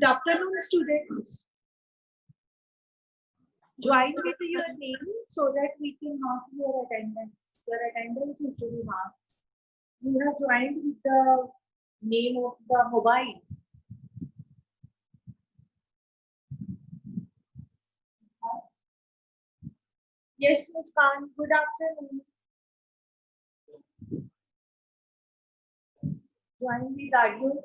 Good afternoon, students. Join with your name so that we can mark your attendance. Your attendance is to be marked. You have joined with the name of the mobile. Yes, Ms. Khan. Good afternoon. Join with audio.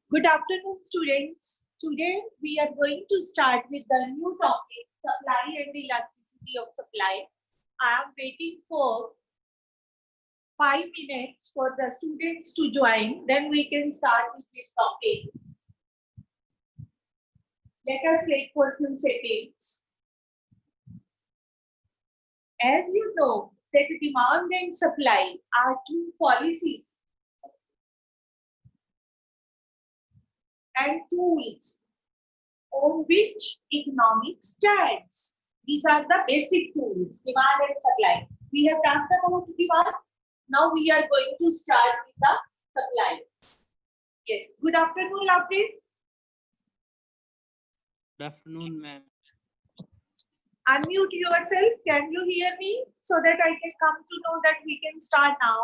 Good afternoon, students. Today we are going to start with the new topic, supply and elasticity of supply. I am waiting for 5 minutes for the students to join, then we can start with this topic. Let us wait for a few seconds. As you know, that demand and supply are two policies and tools on which economics stands. These are the basic tools, demand and supply. We have talked about demand. Now we are going to start with the supply. Yes, good afternoon, Lavpreet. Good afternoon, ma'am. Unmute yourself. Can you hear me so that I can come to know that we can start now?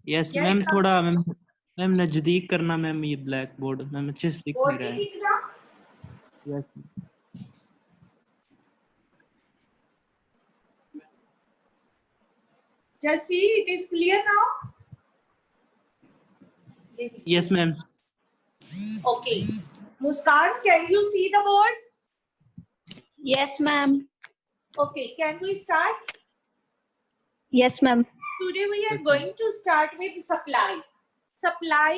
Yes, ma'am थोड़ा ma'am नजदीक करना ma'am ये black board ma'am अच्छे से दिख नहीं रहा है। Yes Just see, it is clear now. Yes, ma'am. Okay. Muskan, can you see the board? Yes, ma'am. Okay, can we start? Yes, ma'am. Today we are going to start with supply. Supply,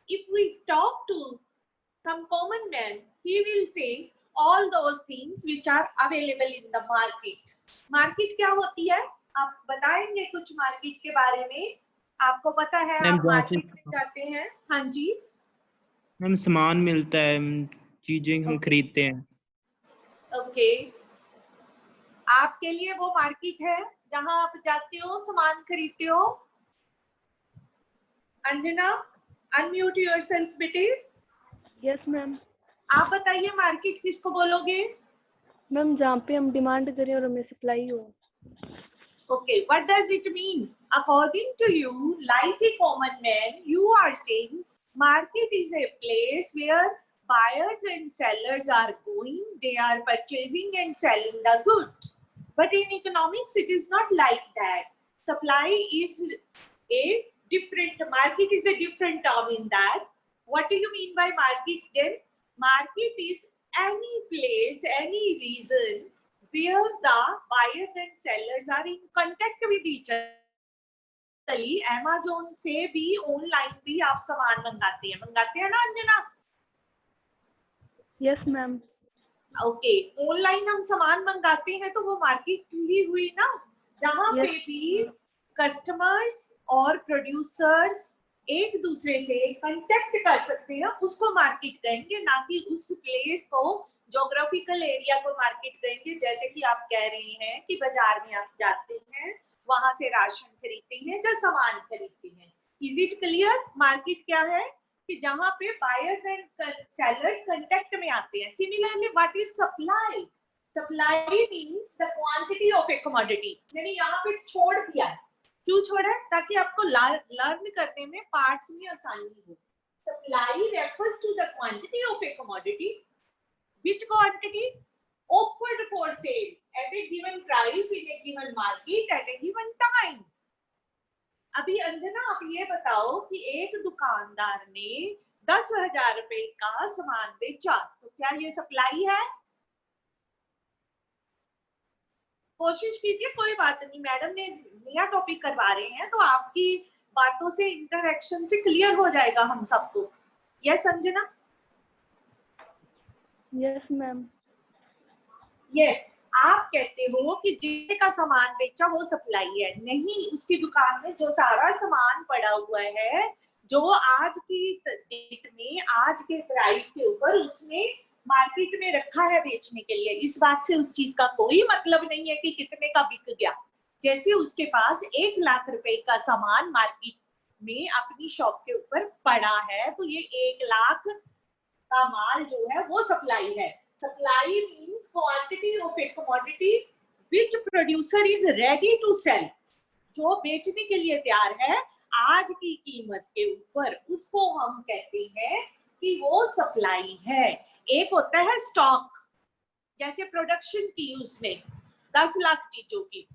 if we talk to some common man, he will say all those things which are available in the market. Market क्या होती है? आप बताएंगे कुछ market के बारे में? आपको पता है आप मार्केट में जाते हैं? हाँ जी। मैम सामान मिलता है, चीजें हम खरीदते हैं। ओके। आपके लिए वो मार्केट है जहां आप जाते हो सामान खरीदते हो? अंजना, अनम्यूट योरसेल्फ बेटे। Yes ma'am. आप बताइए मार्केट किसको बोलोगे? मैम जहाँ पे हम डिमांड करें और हमें सप्लाई हो। Okay, what does it mean? According to you, like a common man, you are saying market is a place where buyers and sellers are going, they are purchasing and selling the goods. But in economics, it is not like that. Supply is a different, market is a different term in that. What do you mean by market then? Market is any place, any reason where the buyers and sellers are in contact with each other. Amazon से भी online भी आप सामान मंगाते हैं ना Anjana? Yes ma'am. Okay, online हम सामान मंगाते हैं तो वो मार्केट ही हुई ना, जहाँ पे भी कस्टमर्स और प्रोड्यूसर्स एक दूसरे से कांटेक्ट कर सकते हैं, उसको मार्केट कहेंगे, ना कि उस प्लेस को, ज्योग्राफिकल एरिया को मार्केट कहेंगे। जैसे कि आप कह रहे हैं कि बाजार में आप जाते हैं, वहां से राशन खरीदते हैं या सामान खरीदते हैं। Is it clear? मार्केट क्या है कि जहां पे बायर्स एंड सेलर्स कांटेक्ट में आते हैं। Similarly what is supply? Supply means the quantity of a commodity. मैंने यहाँ पे छोड़ दिया, क्यों छोड़ा? ताकि आपको लर्न करने में पार्ट्स में आसानी हो। Supply refers to the quantity of a commodity which quantity offered for sale at a given price in a given market at a given time. अभी अंजना आप ये बताओ कि एक दुकानदार ने 10,000 रुपए का सामान बेचा, तो क्या ये सप्लाई है? कोशिश कीजिए, कोई बात नहीं, मैडम ने नया टॉपिक करवा रहे हैं तो आपकी बातों से इंटरेक्शन से क्लियर हो जाएगा हम सबको। Yes Anjana? Yes ma'am. Yes, आप कहते हो कि जिसने का सामान बेचा वो सप्लाई है। नहीं, उसकी दुकान में जो सारा सामान पड़ा हुआ है, जो आज की डेट में आज के प्राइस के ऊपर उसने मार्केट में रखा है बेचने के लिए, इस बात से उस चीज का कोई मतलब नहीं है कि कितने का बिक गया। जैसे उसके पास 1 लाख रुपए का सामान मार्केट में अपनी शॉप के ऊपर पड़ा है, तो ये 1 लाख का माल जो है वो सप्लाई है। Supply means quantity of a commodity which producer is ready to sell, जो बेचने के लिए तैयार है आज की कीमत के ऊपर, उसको हम कहते हैं कि वो सप्लाई है। एक होता है स्टॉक, जैसे प्रोडक्शन की उसने 10 लाख चीजों की,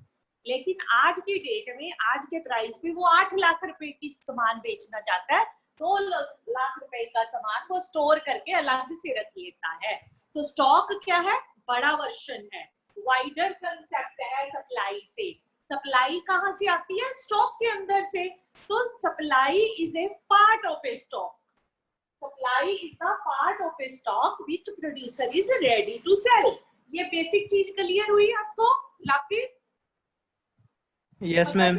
लेकिन आज की डेट में आज के प्राइस पे वो 8 लाख रुपए की सामान बेचना चाहता है, 2 लाख रुपए का सामान वो स्टोर करके अलग से रख लेता है। तो स्टॉक क्या है? बड़ा वर्जन है, वाइडर कंसेप्ट है सप्लाई से। सप्लाई कहाँ से आती है? स्टॉक के अंदर से। तो supply is a part of a stock. Supply is the part of a stock which producer is ready to sell. ये बेसिक चीज क्लियर हुई आपको? लापी? Yes ma'am.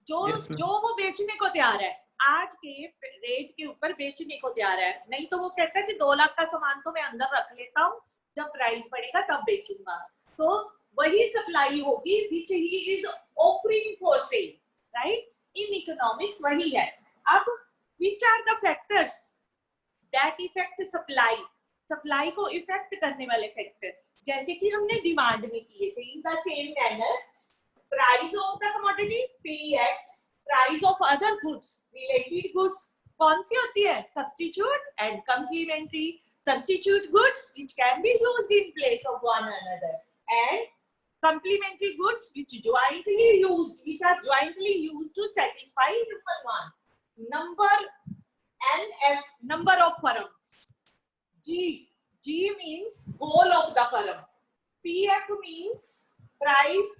जो वो बेचने को तैयार है, आज के रेट के ऊपर बेचने को तैयार है। नहीं तो वो कहता है कि 2 लाख का सामान तो मैं अंदर रख लेता हूँ, जब प्राइस बढ़ेगा तब बेचूंगा। तो वही सप्लाई होगी which he is offering for sale, right? In economics वही है। अब which are the factors that effect supply? Supply को इफेक्ट करने वाले फैक्टर, जैसे कि हमने डिमांड में किए थे, in the same manner price of the commodity Px, price of other goods, related goods कौन सी होती है? Substitute and complementary. Substitute goods which can be used in place of one another, and complementary goods which are jointly used to satisfy human want. Number NF, number of firms. G means goal of the firm. PF means price,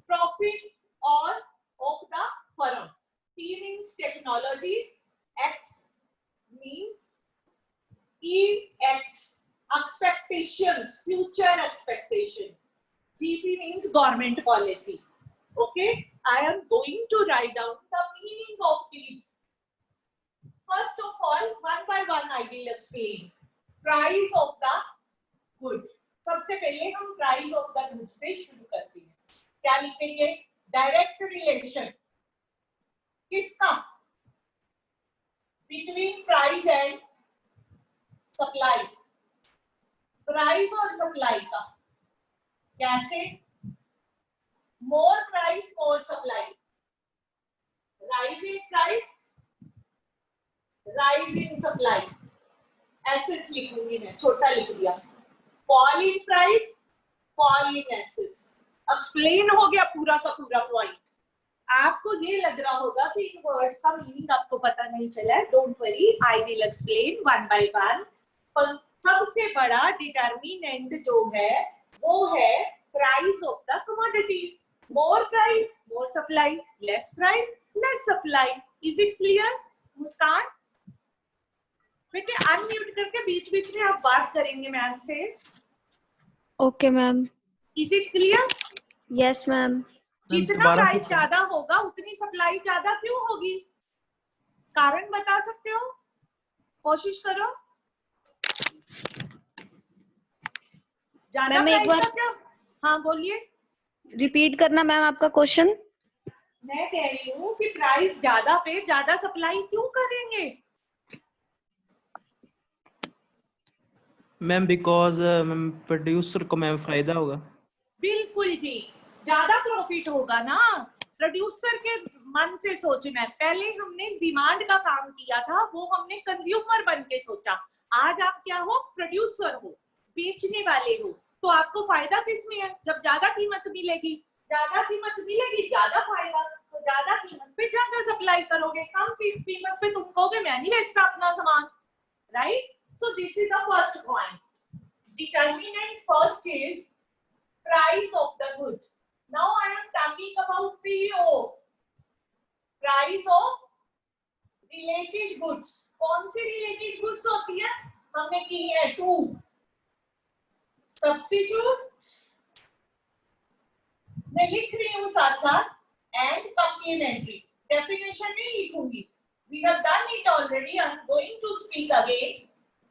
profit or of the firm. T means technology. X means EX, expectations, future expectation. GP means government policy. Okay, I am going to write down the meaning of these. First of all, one by one I will explain. Price of the good. सबसे पहले हम price of the good से शुरू करते हैं। क्या लिखेंगे? Direct relation किसका? Between price and supply. Price और supply का कैसे? More price, more supply. Rise in price, rise in supply. एसेस लिखूंगी मैं, छोटा लिख दिया। Fall in price, fall in assets. Explain हो गया पूरा का पूरा पॉइंट। आपको ये लग रहा होगा कि इन वर्ड्स का मीनिंग आपको पता नहीं चला है, don't worry, I will explain one by one. सबसे बड़ा डिटर्मिनेंट जो है वो है price of the commodity. More price, more supply, less price, less supply. Is it clear? Muskan बेटे अनम्यूट करके बीच बीच में आप बात करेंगे मैम से। Okay ma'am. Is it clear? Yes ma'am. जितना प्राइस ज्यादा होगा उतनी सप्लाई ज्यादा क्यों होगी? कारण बता सकते हो? कोशिश करो। ज्यादा प्राइस का क्या? हाँ बोलिए। रिपीट करना मैम आपका क्वेश्चन। मैं कह रही हूँ कि प्राइस ज्यादा पे ज्यादा सप्लाई क्यों करेंगे? मैम बिकॉज मैम प्रोड्यूसर को मैम फायदा होगा। बिल्कुल ठीक, ज्यादा प्रॉफिट होगा ना। प्रोड्यूसर के मन से सोचना है। पहले हमने डिमांड का काम किया था, वो हमने कंज्यूमर बन के सोचा। आज आप क्या हो? प्रोड्यूसर हो। बेचने वाले हो, तो आपको फायदा किस में है? जब ज्यादा कीमत मिलेगी, ज्यादा कीमत मिलेगी ज्यादा फायदा, तो ज्यादा कीमत पे ज्यादा सप्लाई करोगे, कम कीमत पे तुम कहोगे मैं नहीं बेचता अपना सामान, right? So this is the first point. Determinant first is price of the good. Now I am talking about PO, price of related goods. कौन सी related goods होती है? हमने की है 2 substitutes, मैं लिख रही हूँ साथ साथ, and complementary. Definition नहीं लिखूंगी, we have done it already. I am going to speak again.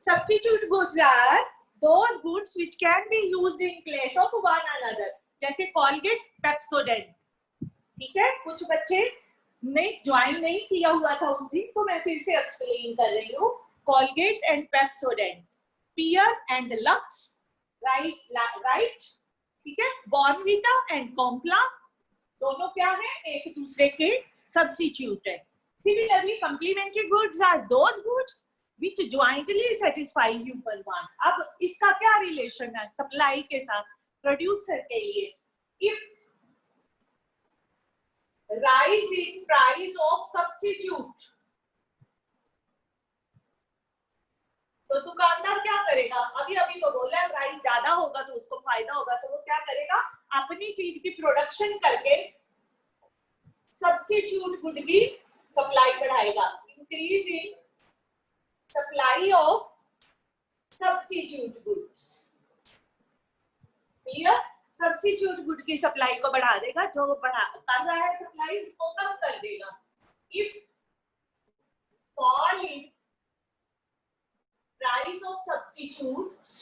Substitute goods are those goods which can be used in place of one another. जैसे Colgate, Pepsodent. ठीक है, कुछ बच्चे ने ज्वाइन नहीं किया हुआ था उस दिन, तो मैं फिर से एक्सप्लेन कर रही हूँ. Colgate and Pepsodent, Pear and Lux, right? ठीक है. Bonvita and Complan, दोनों क्या है? एक दूसरे के सब्स्टिट्यूट है. Similarly, complementary goods are those goods which jointly satisfy human want. अब इसका क्या रिलेशन है सप्लाई के साथ? प्रोड्यूसर के लिए if rise in price of substitute, तो दुकानदार क्या करेगा? अभी तो बोला है प्राइस ज्यादा होगा तो उसको फायदा होगा, तो वो क्या करेगा? अपनी चीज की प्रोडक्शन करके सब्स्टिट्यूट गुड की सप्लाई बढ़ाएगा. Increase in supply of substitute goods. Clear? Substitute good की सप्लाई को बढ़ा देगा, जो बढ़ा कर रहा है सप्लाई उसको कम कर देगा. If fall in price of substitutes,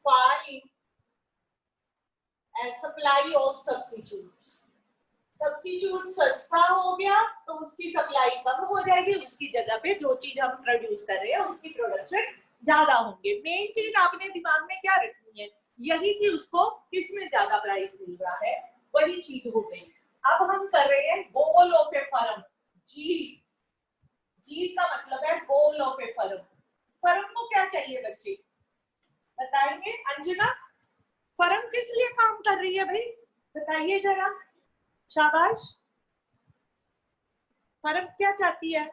fall in as supply of substitutes. Substitute सस्ता हो गया तो उसकी सप्लाई कम हो जाएगी, उसकी जगह पे जो चीज हम प्रोड्यूस कर रहे हैं उसकी प्रोडक्शन ज्यादा होंगे. मेन चीज आपने दिमाग में क्या रखनी है? यही कि उसको किसमें ज्यादा प्राइस मिल रहा है, वही चीज हो गई. अब हम कर रहे हैं गोल ऑफ ए फर्म. जी का मतलब है गोल ऑफ ए फर्म. फर्म को क्या चाहिए बच्चे बताएंगे? अंजना, फर्म किस लिए काम कर रही है भाई, बताइए जरा. शाबाश. फर्म क्या चाहती है?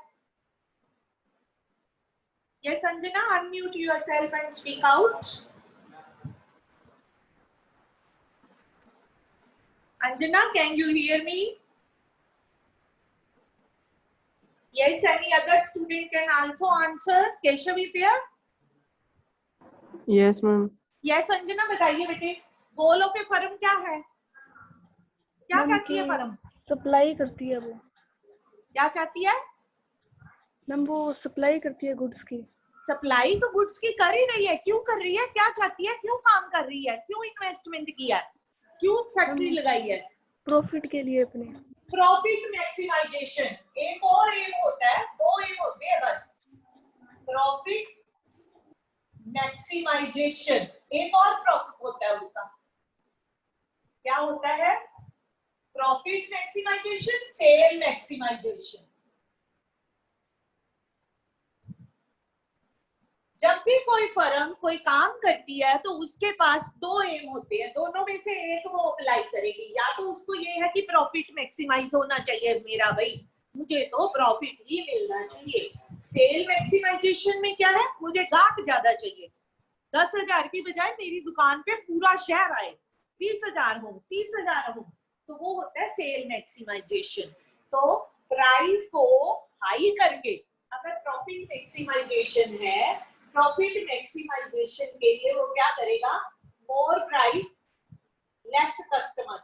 Yes, Anjana, unmute yourself and speak out. Anjana, can you hear me? Yes, any other student can also answer. Keshav is there? Yes, ma'am. Yes, Anjana, बताइए बेटे, गोल ऑफ ए फर्म क्या है? क्या चाहती है फर्म? सप्लाई करती है वो. क्या चाहती है मैम? वो सप्लाई करती है गुड्स की. सप्लाई तो गुड्स की कर ही रही है. क्यों कर रही है? क्या चाहती है? क्यों काम कर रही है? क्यों इन्वेस्टमेंट किया है? क्यों फैक्ट्री लगाई है? प्रॉफिट के लिए अपने. Profit maximisation. एक और एम होता है, 2 एम होते हैं बस. प्रॉफिट मैक्सिमाइजेशन, एक और प्रॉफिट होता है उसका. क्या होता है? Profit maximisation, sale maximisation. जब भी कोई फर्म कोई काम करती है तो उसके पास 2 एम होते हैं, दोनों में से एक वो अप्लाई करेगी. या तो उसको ये है कि प्रॉफिट मैक्सिमाइज होना चाहिए मेरा भाई, मुझे तो प्रॉफिट ही मिलना चाहिए. सेल मैक्सिमाइजेशन में क्या है? मुझे ग्राहक ज्यादा चाहिए. 10,000 की बजाय मेरी दुकान पे पूरा शहर आए, 20,000 हो, 30,000 हो, तो वो होता है सेल मैक्सिमाइजेशन. तो प्राइस को हाई करके, अगर प्रॉफिट मैक्सिमाइजेशन है, प्रॉफिट मैक्सिमाइजेशन के लिए वो क्या करेगा? मोर प्राइस लेस कस्टमर.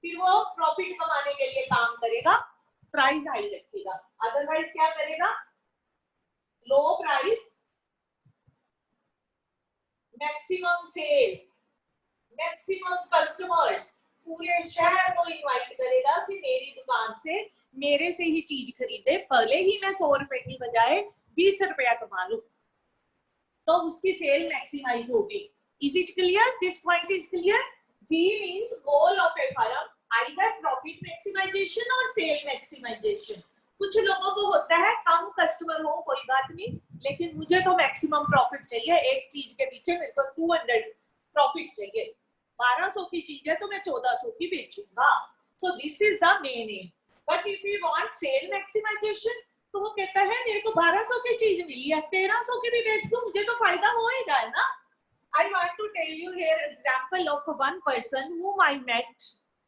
फिर वो प्रॉफिट कमाने के लिए काम करेगा, प्राइस हाई रखेगा. अदरवाइज क्या करेगा? Low price, maximum sale, maximum customers. पूरे शहर को इनवाइट करेगा कि मेरी दुकान से मेरे से ही चीज खरीदे, भले ही मैं 100 रुपए की बजाय 20 रुपया कमा लूं, तो उसकी सेल मैक्सिमाइज होगी. Is it clear? This point is clear? जी means goal of a firm either profit maximisation और सेल मैक्सिमाइजेशन. कुछ लोगों को होता है कम कस्टमर हो कोई बात नहीं, लेकिन मुझे तो मैक्सिमम प्रॉफिट चाहिए, एक चीज के पीछे मेरे को 200 प्रॉफिट चाहिए। 1200 की चीज है तो मैं 1400 की बेचूंगा। So this is the main aim. But if you want sale maximisation, तो वो कहता है मेरे को 1200 की चीज मिली है, 1300 की भी बेच दूं, मुझे तो फायदा होएगा ना। I want to tell you here example of one person whom I met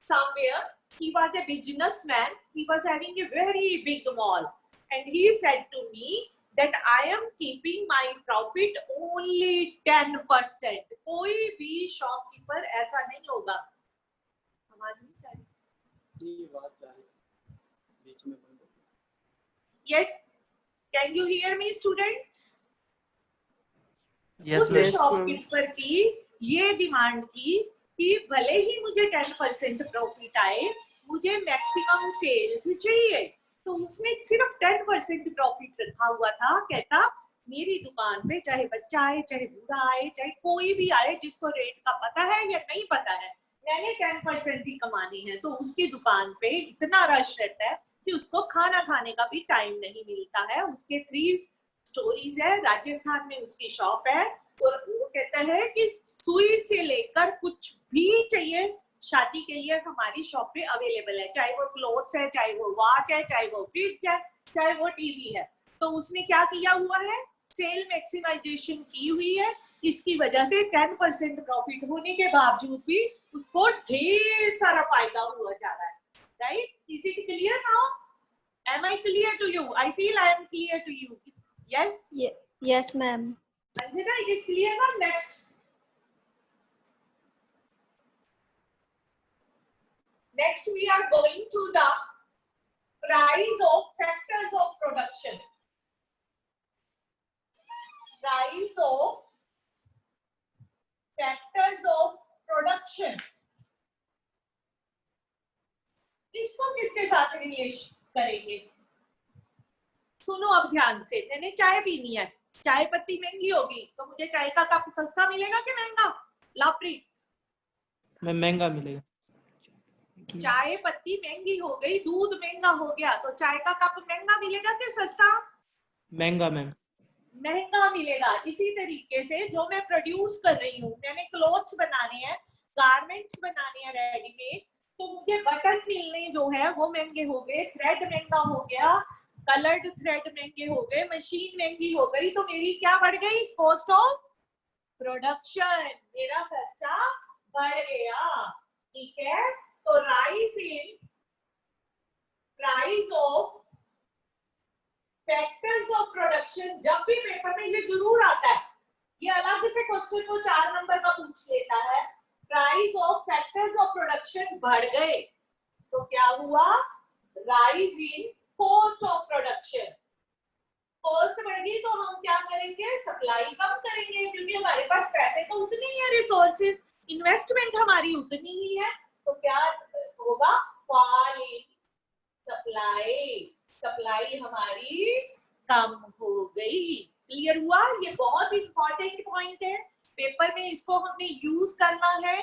somewhere. He was a businessman. He was having a very big mall, and he said to me that I am keeping my profit only 10%. कोई भी shopkeeper ऐसा नहीं होगा। आवाज नहीं जा रही? ये बात जा रही बीच में बंद हो गई। Yes, can you hear me, students? Yes उस मैम। शॉपकीपर की ये डिमांड थी कि भले ही मुझे 10% प्रॉफिट आए, मुझे मैक्सिमम सेल्स चाहिए। तो उसने सिर्फ 10% प्रॉफिट रखा हुआ था। कहता मेरी दुकान पे चाहे बच्चा आए, चाहे बूढ़ा आए, चाहे कोई भी आए जिसको रेट का पता है या नहीं पता है, मैंने 10% ही कमानी है। तो उसकी दुकान पे इतना रश रहता है कि उसको खाना खाने का भी टाइम नहीं मिलता है। उसके 3 स्टोरीज है, राजस्थान में उसकी शॉप है, और वो कहता है कि सुई से लेकर कुछ भी चाहिए शादी के लिए हमारी शॉप पे अवेलेबल है, चाहे वो क्लोथ्स है, चाहे वो वॉच है, चाहे वो फ्रिज है, चाहे वो टीवी है। तो उसने क्या किया हुआ है, सेल मैक्सिमाइजेशन की हुई है। इसकी वजह से 10% प्रॉफिट होने के बावजूद भी उसको ढेर सारा फायदा हुआ जा रहा है। Right? Is it clear now? Am I clear to you? I feel I am clear to you. Yes? Yes, ma'am. Anjana, it is clear now? Next. Next, we are going to the price of factors of production. Price of factors of production. इसको किसके साथ relation करेंगे? सुनो अब ध्यान से। मैंने चाय पीनी है, चाय पत्ती महंगी होगी तो मुझे चाय का कप सस्ता मिलेगा कि महंगा? लाप्रीत, मैं महंगा मिलेगा। चाय पत्ती महंगी हो गई, दूध महंगा हो गया, तो चाय का कप महंगा मिलेगा कि सस्ता? महंगा मैम। महंगा मिलेगा। इसी तरीके से जो मैं प्रोड्यूस कर रही हूँ, मैंने क्लोथ्स बनाने हैं, गारमेंट्स बनाने हैं रेडीमेड, तो मुझे बटन मिलने जो है वो महंगे हो गए, थ्रेड महंगा हो गया, कलर्ड थ्रेड महंगे हो गए, मशीन महंगी हो गई, तो मेरी क्या बढ़ गई? कॉस्ट ऑफ प्रोडक्शन, मेरा खर्चा बढ़ गया। ठीक है? तो rise in price of factors of production, जब भी पेपर में ये जरूर आता है, ये अलग से क्वेश्चन वो 4 नंबर का पूछ लेता है। Price of factors of production बढ़ गए तो क्या हुआ? Rise in cost of production. Cost बढ़ गई तो हम क्या करेंगे? सप्लाई कम करेंगे, क्योंकि हमारे पास पैसे तो उतने ही है, रिसोर्सेज, इन्वेस्टमेंट हमारी उतनी ही है। तो क्या होगा? फॉल इन सप्लाई, सप्लाई हमारी कम हो गई। क्लियर हुआ? ये बहुत इंपॉर्टेंट पॉइंट है, पेपर में इसको हमने यूज करना है।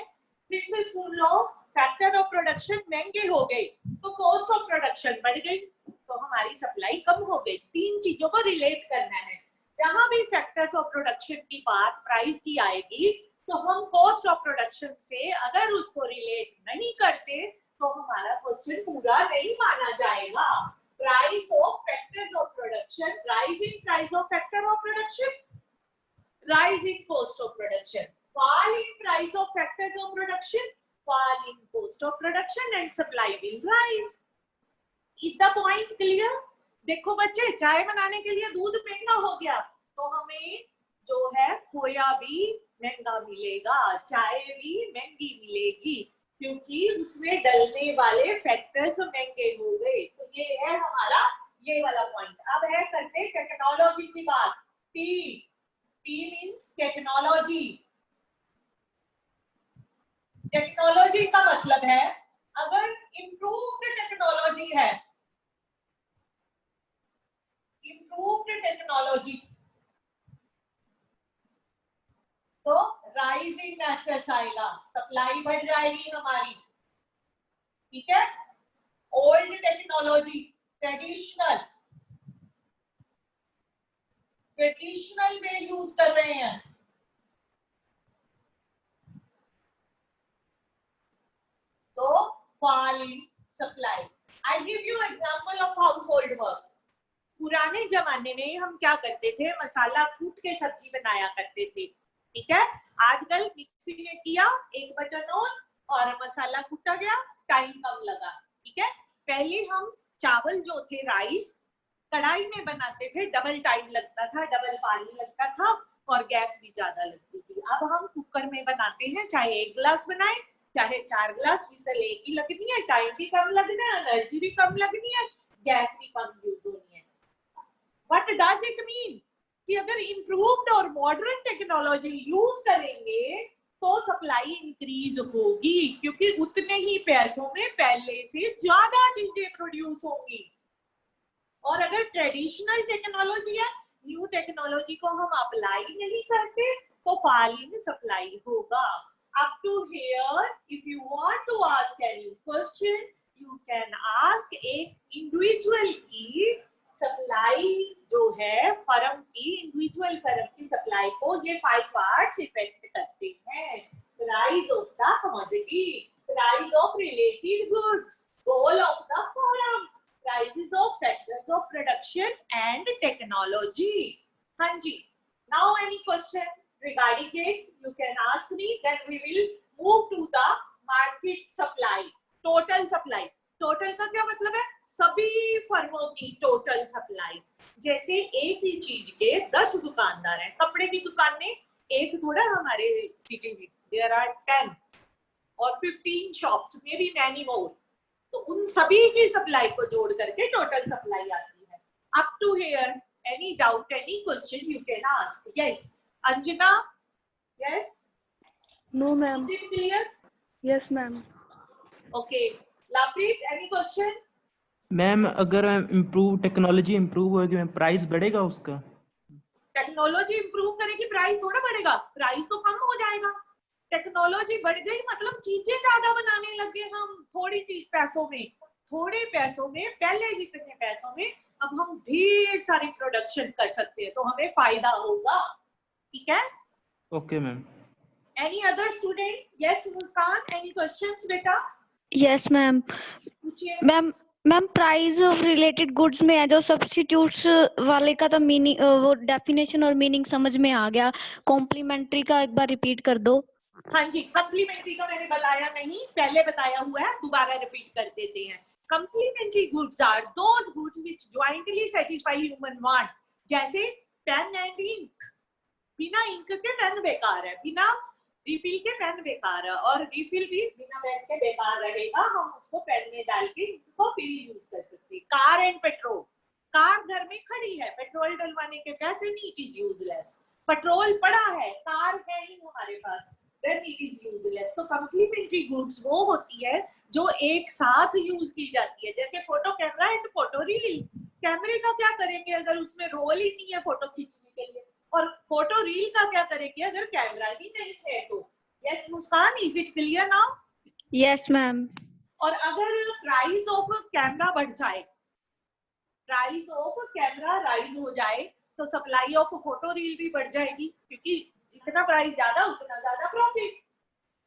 फिर से सुन लो, फैक्टर ऑफ प्रोडक्शन महंगे हो गए तो कॉस्ट ऑफ प्रोडक्शन बढ़ गई तो हमारी सप्लाई कम हो गई। 3 चीजों को रिलेट करना है। जहां भी फैक्टर्स ऑफ प्रोडक्शन की बात प्राइस की आएगी तो हम कॉस्ट ऑफ प्रोडक्शन से अगर उसको रिलेट नहीं करते तो हमारा क्वेश्चन पूरा नहीं माना जाएगा। Price of factors of production, rising price of factor of production, rise in cost of production, fall in price of factors of production, fall in cost of production, and supply will rise. Is the point clear? देखो बच्चे, चाय बनाने के लिए दूध महंगा हो गया तो हमें जो है खोया भी महंगा मिलेगा, चाय भी महंगी मिलेगी, क्योंकि उसमें डलने वाले फैक्टर्स महंगे हो गए। तो ये है हमारा ये वाला पॉइंट। अब है करते टेक्नोलॉजी की बात। T means technology. टेक्नोलॉजी का मतलब है अगर इम्प्रूव्ड टेक्नोलॉजी है, इम्प्रूव्ड टेक्नोलॉजी, तो राइजिंग एसेस आएगा, सप्लाई बढ़ जाएगी हमारी। ठीक है? Old technology, traditional, traditional way use कर रहे हैं। तो fall in supply. I give you example of household work. पुराने जमाने में हम क्या करते थे, मसाला कूट के सब्जी बनाया करते थे, ठीक है। आजकल मिक्सी में किया, एक बटन ऑन और मसाला कूटा गया, टाइम कम लगा, ठीक है। पहले हम चावल जो थे राइस कढ़ाई में बनाते थे, डबल टाइम लगता था, डबल पानी लगता था और गैस भी ज्यादा लगती थी। अब हम कुकर में बनाते हैं, चाहे 1 गिलास बनाए चाहे 4 गिलास, विसल एक ही लगनी है, टाइम भी कम लगना है, एनर्जी भी कम लगनी है, गैस भी कम यूज होनी है। What does it mean? कि अगर इम्प्रूव्ड और मॉडर्न टेक्नोलॉजी यूज करेंगे तो सप्लाई इंक्रीज होगी, क्योंकि उतने ही पैसों में पहले से ज्यादा चीजें प्रोड्यूस होंगी। और अगर ट्रेडिशनल टेक्नोलॉजी है, न्यू टेक्नोलॉजी को हम अप्लाई नहीं करते तो फॉलिंग सप्लाई होगा। Up to here, if you want to ask any question, you can ask एक इंडिविजुअल की सप्लाई जो है फर्म की, इंडिविजुअल फर्म की सप्लाई को ये 5 पार्ट्स इफेक्ट करते हैं। Price of the commodity, price of related goods, goal of the firm, prices of factors of production and technology. हाँ जी, now any question regarding it you can ask me, then we will move to the market supply, total supply। Total का क्या मतलब है, सभी फर्मों की total supply. जैसे एक ही चीज के 10 दुकानदार हैं, कपड़े की दुकान में एक थोड़ा, हमारे सिटी में देयर आर 10 और 15 शॉप्स में भी मैनी मोर, तो उन सभी की सप्लाई को जोड़ करके टोटल सप्लाई आती है। Up to here any doubt, any question you can ask. Yes Anjana, yes? No, ma'am. Is it clear? Yes, ma'am. Okay. Lapreet, any question? Ma'am अगर इम्प्रूव टेक्नोलॉजी इम्प्रूव होगी मैम, प्राइस बढ़ेगा उसका? Technology improve करेगी, price थोड़ा बढ़ेगा, price तो कम हो जाएगा। टेक्नोलॉजी बढ़ गई मतलब चीजें ज्यादा बनाने लगे हम, थोड़ी चीज पैसों में, थोड़े पैसों में, पहले जितने पैसों में अब हम ढेर सारी प्रोडक्शन कर सकते हैं, तो हमें फायदा होगा, ठीक है। Okay ma'am. Any other student? Yes, Muskan, any questions बेटा? Yes, ma'am. पूछिए। Ma'am price of related goods में है जो सब्स्टिट्यूट्स वाले का तो मीनिंग, वो डेफिनेशन और मीनिंग समझ में आ गया, कॉम्प्लीमेंट्री का एक बार रिपीट कर दो। हाँ जी, कॉम्प्लीमेंट्री का मैंने बताया नहीं, पहले बताया हुआ है, दोबारा रिपीट कर देते हैं। Complementary goods are those goods which jointly satisfy human want. जैसे पेन एंड इंक, बिना इंक के पेन बेकार है, बिना रिफिल के पेन बेकार है, और रिफिल भी बिना पेन के बेकार रहेगा, हम उसको पेन में डाल के इसको फिर यूज कर सकते हैं। कार एंड पेट्रोल, कार घर में खड़ी है, पेट्रोल डलवाने के पैसे नहीं, इट इज यूजलेस। पेट्रोल पड़ा है, कार है नहीं हमारे पास, then it is useless। तो कॉम्प्लीमेंट्री गुड्स वो होती है जो एक साथ यूज की जाती है। जैसे photo camera and photo reel, कैमरे का क्या करेंगे अगर उसमें रोल ही नहीं है फोटो खींचने के लिए, और फोटो रील का क्या करेंगे अगर कैमरा ही नहीं है तो। Yes Muskan, is it clear now? Yes ma'am. और अगर प्राइस ऑफ कैमरा बढ़ जाए, प्राइस ऑफ कैमरा राइज हो जाए, तो सप्लाई ऑफ फोटो रील भी बढ़ जाएगी, क्योंकि जितना प्राइस ज्यादा उतना ज्यादा प्रॉफिट।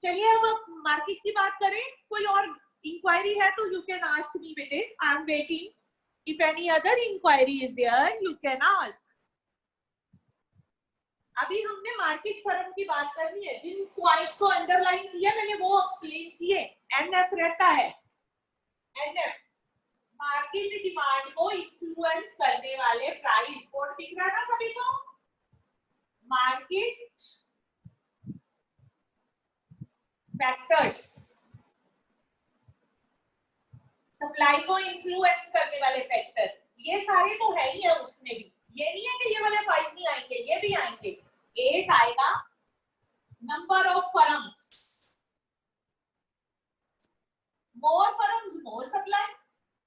चलिए अब मार्केट की बात करें। कोई और इंक्वायरी है तो यू कैन आस्क मी बेटे, I am waiting. If any other enquiry is there you can ask. अभी हमने मार्केट फर्म की बात करनी है, जिन पॉइंट्स को अंडरलाइन किया मैंने वो एक्सप्लेन किए। एनएफ रहता है, एनएफ मार्केट डिमांड को इन्फ्लुएंस करने वाले प्राइस। बोर्ड दिख रहा है ना सभी को? मार्केट फैक्टर्स, सप्लाई को इन्फ्लुएंस करने वाले फैक्टर, ये सारे तो है ही है उसमें भी। ये नहीं है कि ये वाले 5 नहीं आएंगे, ये भी आएंगे। एक आएगा number of firms, more firms more supply.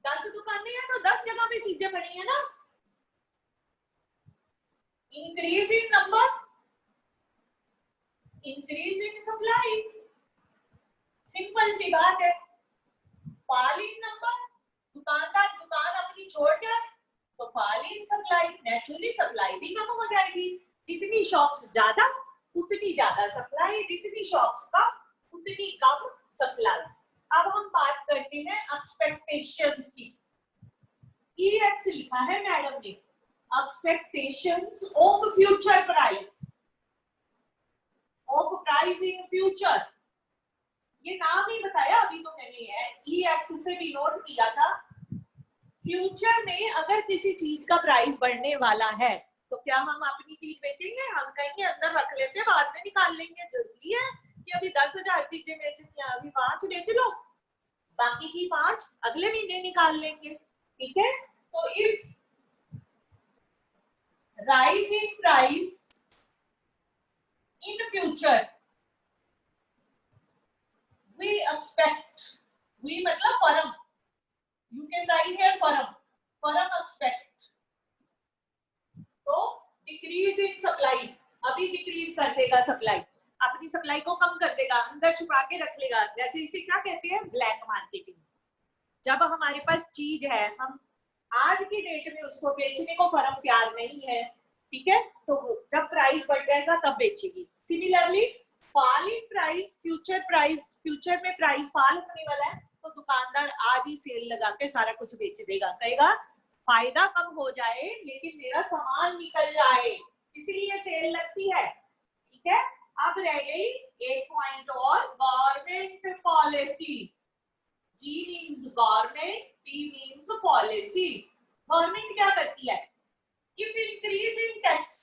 10 दुकानें हैं तो 10 जगह पे चीजें बनी है ना। Increase in number, increase in supply, simple सी बात है। फॉल इन नंबर, दुकानदार दुकान अपनी छोड़ जाए, तो fall in supply, naturally supply भी कम हो जाएगी। जितनी शॉप्स ज्यादा उतनी ज्यादा सप्लाई, जितनी शॉप्स कम उतनी कम सप्लाई। अब हम बात करते हैं एक्सपेक्टेशंस की। EX लिखा है मैडम ने, expectations of future price, of price in future. ये नाम ही बताया अभी तो मैंने है, EX से भी नोट किया था। फ्यूचर में अगर किसी चीज का प्राइस बढ़ने वाला है तो क्या हम अपनी चीज बेचेंगे? हम कहेंगे अंदर रख लेते हैं, बाद में निकाल लेंगे। जरूरी है कि अभी 10,000 चीजें बेचनी है, अभी 5 बेच लो, बाकी की 5 अगले महीने निकाल लेंगे। ठीक है, तो if rise in price in future we expect, we मतलब firm, you can write here firm expect, तो decrease in supply, अभी decrease कर देगा सप्लाई, अपनी सप्लाई को कम कर देगा, अंदर छुपा के रख लेगा। जैसे इसे क्या कहते हैं? Black marketing. जब हमारे पास चीज है, हम आज की डेट में उसको बेचने को फर्म तैयार नहीं है, ठीक है, तो जब प्राइस बढ़ जाएगा तब बेचेगी। Similarly fall in price, future में प्राइस फॉल होने वाला है तो दुकानदार आज ही सेल लगा के सारा कुछ बेच देगा, कहेगा फायदा कम हो जाए लेकिन मेरा सामान निकल जाए, इसीलिए सेल लगती है। ठीक है, अब रह गई एक पॉइंट और, government policy. G means government, P means policy. Government क्या करती है? इफ इंक्रीज इन टैक्स,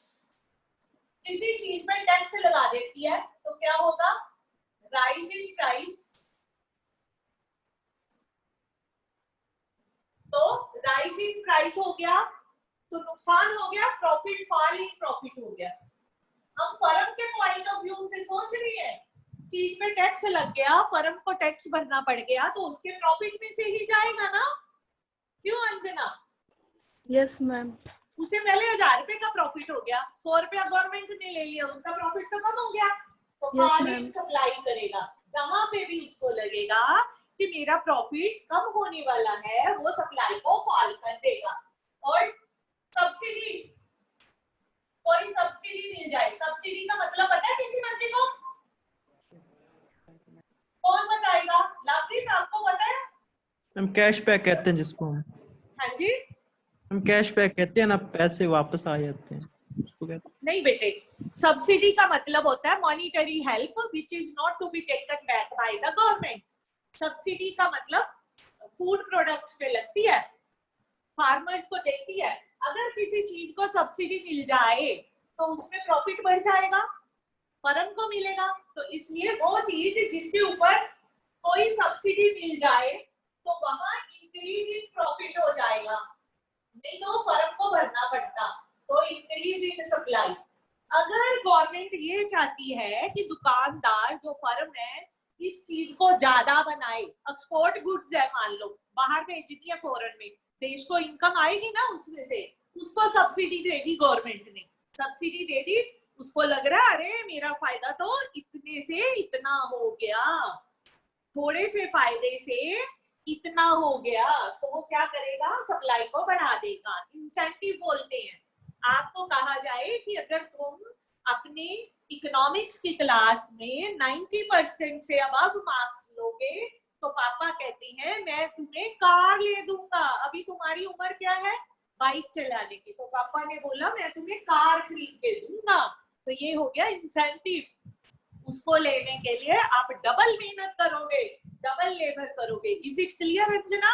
किसी चीज में टैक्स लगा देती है तो क्या होगा? राइज इन प्राइस, तो राइज इन प्राइस हो गया तो नुकसान हो गया, प्रॉफिट, फॉल इन प्रॉफिट हो गया। हम फर्म के पॉइंट ऑफ व्यू से सोच रही है, चीज पे टैक्स लग गया, फर्म को टैक्स भरना पड़ गया तो उसके प्रॉफिट में से ही जाएगा ना, क्यों अंजना? Yes ma'am. उसे पहले 1,000 रुपए का प्रॉफिट हो गया, 100 रुपया गवर्नमेंट ने ले लिया, उसका प्रॉफिट तो कम हो गया, तो फॉल इन सप्लाई करेगा। जहां पे भी उसको लगेगा कि मेरा प्रॉफिट कम होने वाला है, वो सप्लाई को फॉल कर देगा। और सब्सिडी, कोई सब्सिडी मिल जाए, सब्सिडी का मतलब पता है किसी बच्चे को? कौन बताएगा? लवप्रीत आपको पता है? हम कैश बैक कहते हैं जिसको हम। हाँ जी, हम कैश बैक कहते हैं ना, पैसे वापस आ जाते हैं उसको कहते हैं। नहीं बेटे, सब्सिडी का मतलब होता है monetary help which is not to be taken back by the government. Subsidy का मतलब फूड प्रोडक्ट्स पे लगती है, फार्मर्स को देती है। अगर किसी चीज को सब्सिडी मिल जाए तो उसमें प्रॉफिट बढ़ जाएगा, फर्म को मिलेगा। तो इसलिए वो चीज जिसके ऊपर कोई सब्सिडी मिल जाए तो वहां इंक्रीज इन प्रॉफिट हो जाएगा, नहीं तो फर्म को भरना पड़ता, तो इंक्रीज इन सप्लाई। अगर गवर्नमेंट ये चाहती है कि दुकानदार जो फर्म है इस चीज को ज्यादा बनाए, एक्सपोर्ट गुड्स है मान लो, बाहर भेजनी है फॉरेन में, देश को इनकम आएगी ना उसमें से, उसको सब्सिडी दे दी गवर्नमेंट ने, सब्सिडी दे दी, उसको लग रहा है अरे मेरा फायदा तो इतने से इतना हो गया, थोड़े से फायदे से इतना हो गया, तो वो क्या करेगा? सप्लाई को बढ़ा देगा। इंसेंटिव बोलते हैं। आपको कहा जाए कि अगर तुम अपने इकोनॉमिक्स की क्लास में 90% से अबव मार्क्स लोगे तो पापा कहते हैं मैं तुम्हें कार ले दूंगा। अभी तुम्हारी उम्र क्या है? बाइक चलाने की, तो पापा ने बोला मैं तुम्हें कार खरीद के दूंगा, तो ये हो गया इंसेंटिव। उसको लेने के लिए आप डबल मेहनत करोगे, डबल लेबर करोगे। Is it clear Anjana?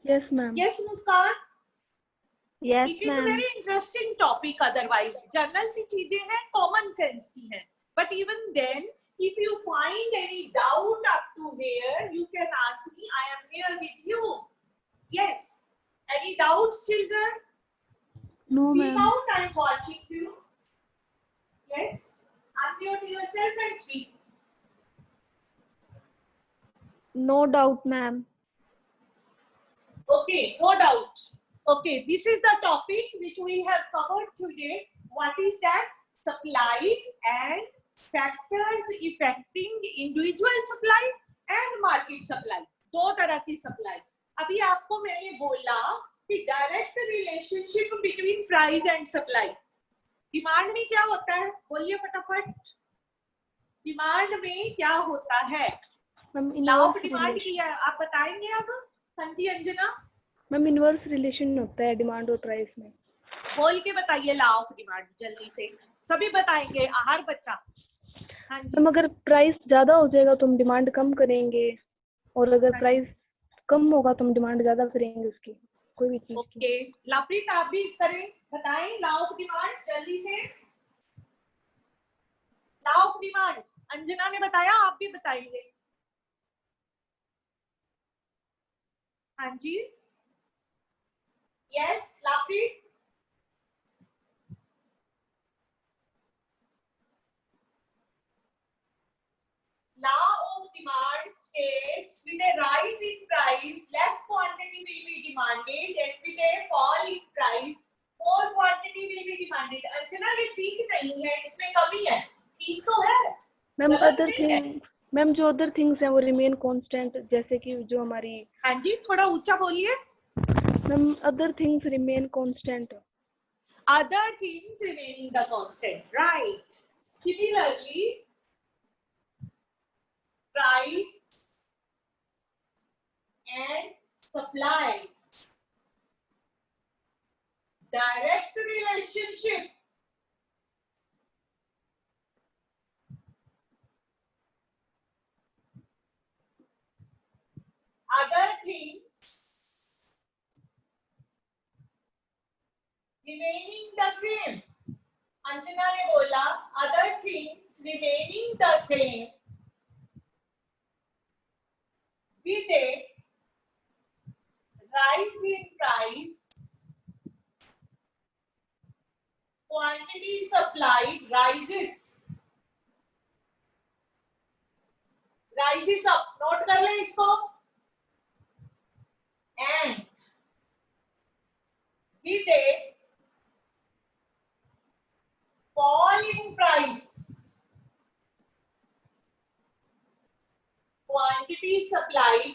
Yes ma'am. Yes Muskan? Yes it is ma'am. Very interesting topic. Otherwise general सी चीजें हैं, कॉमन सेंस की हैं, but even then if you find any doubt up to here you can ask me, I am here with you. Yes, any doubts children? No Speak ma'am. out, I am watching you. Yes, unmute yourself and speak. No doubt ma'am. Okay, no doubt. Okay, this is the topic which we have covered today. What is that? Supply and factors affecting individual supply and market supply. दो तरह की supply. अभी आपको मैंने बोला direct relationship between price and supply. Demand में क्या होता है, बोलिए फटाफट, डिमांड में क्या होता है? Ma'am law of inverse demand relation, किया आप बताएंगे अब? हाँ जी अंजना, मैम इनवर्स रिलेशन होता है डिमांड और प्राइस में। बोल के बताइए लॉ ऑफ डिमांड जल्दी से, सभी बताएंगे, हर बच्चा। हाँ जी मैम अगर प्राइस ज्यादा हो जाएगा तो हम डिमांड कम करेंगे, और अगर हाँ जी। प्राइस कम होगा तो हम डिमांड ज्यादा करेंगे उसकी, कोई भी चीज की। ओके, लवप्रीत आप भी करें, बताएं लॉ ऑफ डिमांड जल्दी से। लॉ ऑफ डिमांड अंजना ने बताया, आप भी बताएंगे। हाँ जी, yes Lovepreet. Law of demand states with a rise in price, less quantity will be demanded, and with a fall in price, more quantity will be demanded. Anjana ये ठीक नहीं है, इसमें कमी है, ठीक तो है? मैम गलत अदर नहीं है। थिंग, मैम जो अदर थिंग्स हैं वो रिमेन कांस्टेंट, जैसे कि जो हमारी, हाँ जी थोड़ा ऊंचा बोलिए। Ma'am other things remain constant. Other things remaining the constant, right? Similarly, price and supply, direct relationship. Other things remaining the same. Anjana ने बोला other things remaining the same with a rise in price, quantity supplied rises up, note कर ले इसको, and with a fall in price, quantity supplied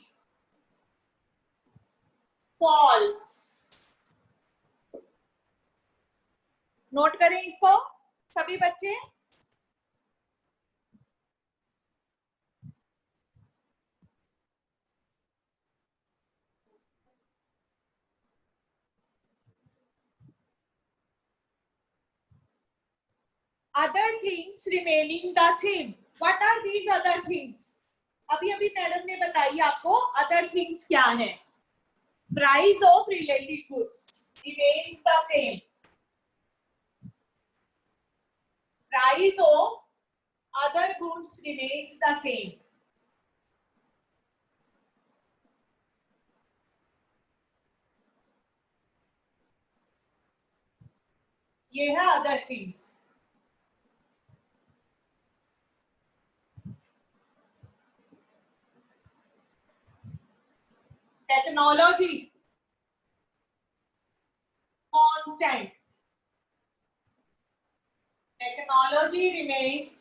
falls. Note करें इसको सभी बच्चे। Other things remaining the same. What are these other things? अभी अभी madam ने बताई आपको other things क्या है। Price of related goods remains the same. Price of other goods remains the same. ये है other things. Technology constant. Technology remains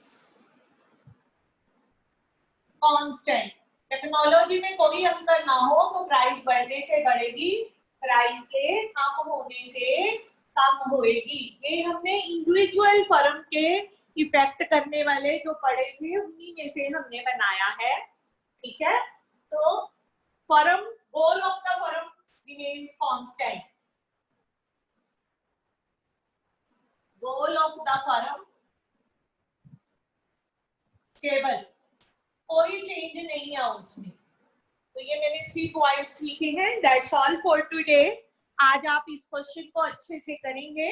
constant. Technology में कोई अंतर ना हो तो प्राइस बढ़ने से बढ़ेगी, प्राइस के कम होने से कम होएगी। ये हमने इंडिविजुअल फर्म के इफेक्ट करने वाले जो पढ़े थे उन्हीं में से हमने बनाया है, ठीक है। तो firm, goal of the firm remains constant, goal of the firm stable, कोई चेंज नहीं है उसमें। तो ये मैंने 3 पॉइंट्स लिखे हैं। That's all for today. आज आप इस क्वेश्चन को अच्छे से करेंगे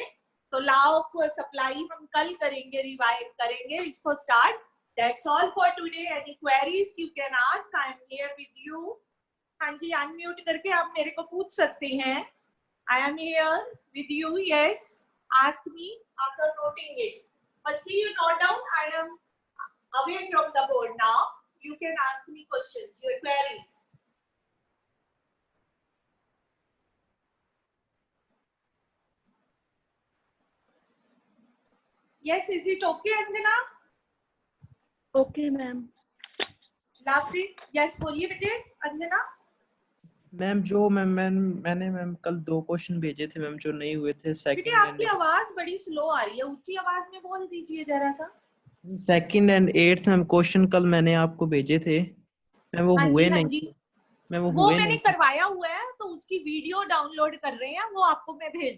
तो लॉ ऑफ सप्लाई हम कल करेंगे, रिवाइज करेंगे इसको start. That's all for today. Any queries you can ask, I am here with you. हाँ जी, अनम्यूट करके आप मेरे को पूछ सकते हैं। I am here with you, yes, ask me after noting it. Firstly you note down, I am away from the board now. You can ask me questions, your queries. Yes, is it okay, Anjana? Okay ma'am. Lovely. Yes, बोलिए बेटे Anjana. Ma'am जो मैंने ma'am कल 2 question भेजे थे ma'am जो नहीं हुए थे बेटे आपकी आवाज बड़ी स्लो आ रही है, ऊंची आवाज में बोल दीजिए जरा सा। Second and 8th ma'am question कल मैंने आपको भेजे थे मैम वो हाँ हुए जी, हाँ नहीं जी, मैम वो वो हुए मैंने नहीं करवाया हुआ है, तो उसकी वीडियो डाउनलोड कर रहे हैं, वो आपको मैं भेज